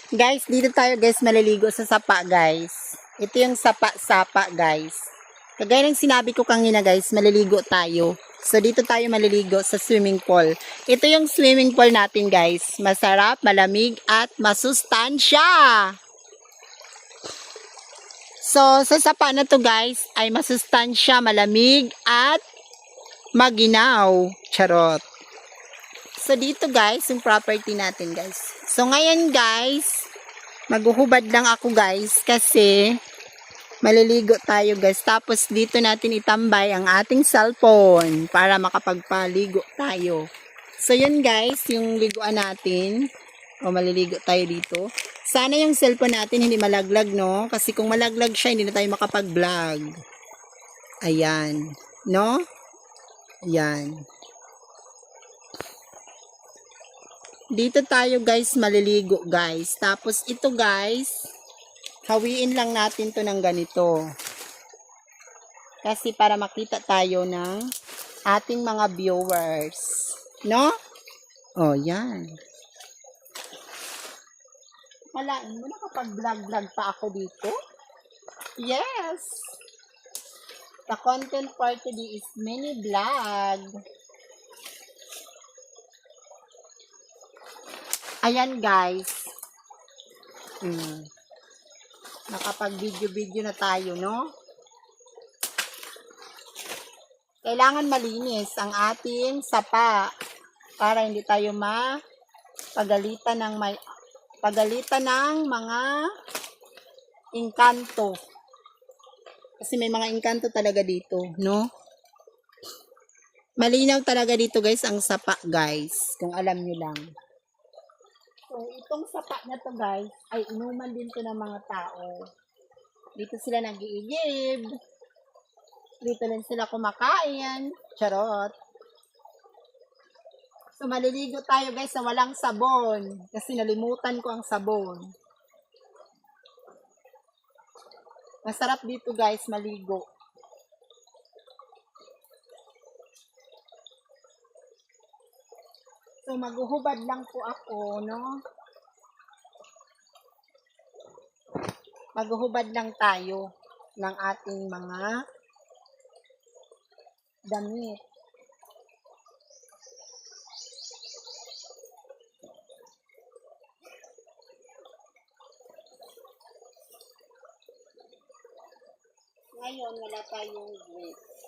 Guys, dito tayo guys maliligo sa sapa guys. Ito yung sapa-sapa guys. Kagaya ng sinabi ko kanina guys, maliligo tayo. So dito tayo maliligo sa swimming pool. Ito yung swimming pool natin guys. Masarap, malamig at masustansya. So sa sapa na to guys ay masustansya, malamig at maginaw. Charot. So dito guys, yung property natin guys. So ngayon guys, maghuhubad lang ako guys kasi maliligo tayo guys. Tapos dito natin itambay ang ating cellphone para makapagpaligo tayo. So yun guys, yung liguan natin. O maliligo tayo dito. Sana yung cellphone natin hindi malaglag no. Kasi kung malaglag siya, hindi na tayo makapag-vlog. Ayan. No? Ayan. Dito tayo guys maliligo guys. Tapos ito guys, hawiin lang natin to ng ganito. Kasi para makita tayo ng ating mga viewers. No? Oh, yan. Malain mo, nakapag-vlog-vlog pa ako dito? Yes! The content for today is mini vlog. Ayan guys. Nakapag-video-video na tayo, no? Kailangan malinis ang ating sapa para hindi tayo pagalitan ng mga engkanto. Kasi may mga engkanto talaga dito, no? Malinaw talaga dito guys ang sapa guys, kung alam nyo lang. So, itong sapa na to guys, ay inuman din to ng mga tao. Dito sila nag-iigib. Dito lang sila kumakain. Charot. So, maliligo tayo guys sa walang sabon. Kasi nalimutan ko ang sabon. Masarap dito guys maligo. So, maghuhubad lang po ako, no? Maghuhubad lang tayo ng ating mga damit. Ngayon, wala tayong dress.